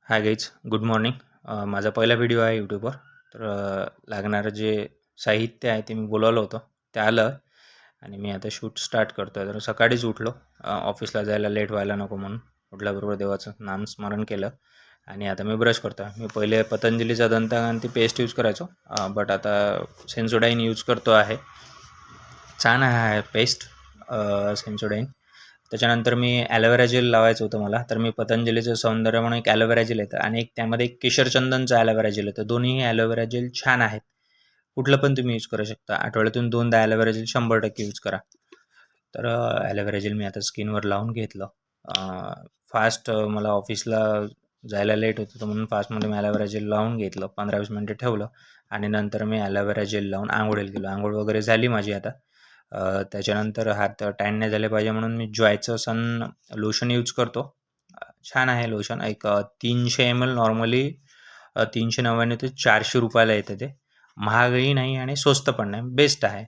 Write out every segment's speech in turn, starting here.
Hi guys, good morning. माझा पहिला video आहे यूट्यूबवर. तर लागणारं जे साहित्य आहे ते मी बोलावलं होतं ते आलं आणि मी आता शूट स्टार्ट करतो आहे. तर सकाळीच उठलो, ऑफिसला जायला लेट व्हायला नको म्हणून. उठल्याबरोबर देवाचं नामस्मरण केलं आणि आता मी ब्रश करतो आहे. मी पहिले पतंजलीचा दंतकांती पेस्ट यूज करायचो, बट आता सेन्सोडाईन यूज करतो आहे. छान आहे पेस्ट सेन्सोडाईन. त्याच्यानंतर मी ॲलोवेरा जेल लावायचं होतं मला, तर मी पतंजलीचं सौंदर्य म्हणून एक ॲलोवेरा जेल येतं आणि एक त्यामध्ये एक केशरचंदनचं ॲलोवेरा जेल येतं. दोन्ही ॲलोवेरा जेल छान आहेत. कुठलं पण तुम्ही यूज करू शकता. आठवड्यातून 2दा ॲलोवेरा जेल 100% यूज करा. तर ॲलोवेरा जेल मी आता स्किनवर लावून घेतलं. फास्ट मला ऑफिसला जायला लेट होतं, तर म्हणून फास्टमध्ये मी ॲलोवेरा जेल लावून घेतलं. 15-20 मिनिटं ठेवलं आणि नंतर मी ॲलोवेरा जेल लावून अंघोळीला गेलो. अंघोळ वगैरे झाली माझी आता. त्याच्यानंतर हात टॅन नाही झाले पाहिजे म्हणून मी जॉयचं सन लोशन यूज करतो. छान आहे लोशन. एक 300 ml नॉर्मली 399 ते 400 रुपयाला येतं ते. महागही नाही आणि स्वस्त पण नाही, बेस्ट आहे,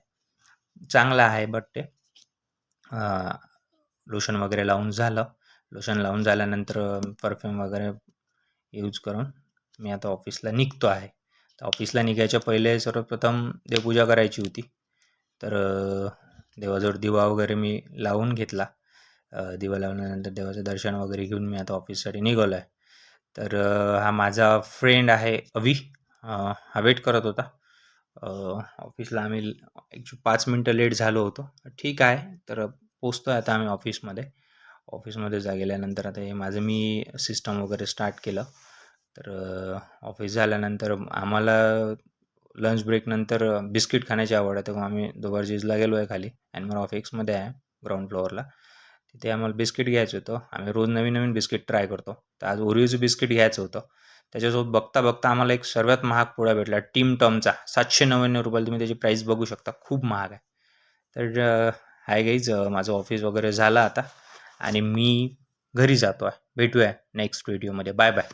चांगलं आहे. बट ते लोशन वगैरे लावून झालं. लोशन लावून झाल्यानंतर परफ्यूम वगैरे यूज करून मी आता ऑफिसला निघतो आहे. तर ऑफिसला निघायच्या पहिले सर्वप्रथम देवपूजा करायची होती. तर देवाजवळ दिवा वगैरे मी लावून घेतला. दिवा लावल्यानंतर देवाचं दर्शन वगैरे घेऊन मी आता ऑफिससाठी निघालो आहे. तर हा माझा फ्रेंड आहे अवी. हा वेट करत होता ऑफिसला. आम्ही 5 मिनटं लेट झालो होतो. ठीक आहे, तर पोचतो आहे आता आम्ही ऑफिसमध्ये. ऑफिसमध्ये गेल्यानंतर आता हे माझं मी सिस्टम वगैरे स्टार्ट केलं. तर ऑफिस झाल्यानंतर आम्हाला लंच ब्रेकनंतर बिस्किट खाण्याची आवड आहे, तर आम्ही दोबारजीजला गेलो आहे खाली. ॲनिमल ऑफिसमध्ये आहे ग्राउंड फ्लोअरला. तिथे आम्हाला बिस्किट घ्यायचं होतं. आम्ही रोज नवीन नवीन बिस्किट ट्राय करतो. तर आज ओरिओचं बिस्किट घ्यायचं होतं. त्याच्यासोबत बघता बघता आम्हाला एक सर्वात महाग पुडा भेटला टीम टॉमचा. 799 रुपयाला. तुम्ही त्याची प्राईस बघू शकता, खूप महाग आहे. तर हाय गाईज, माझं ऑफिस वगैरे झालं आता आणि मी घरी जातो आहे. भेटूया नेक्स्ट व्हिडिओमध्ये. Bye bye.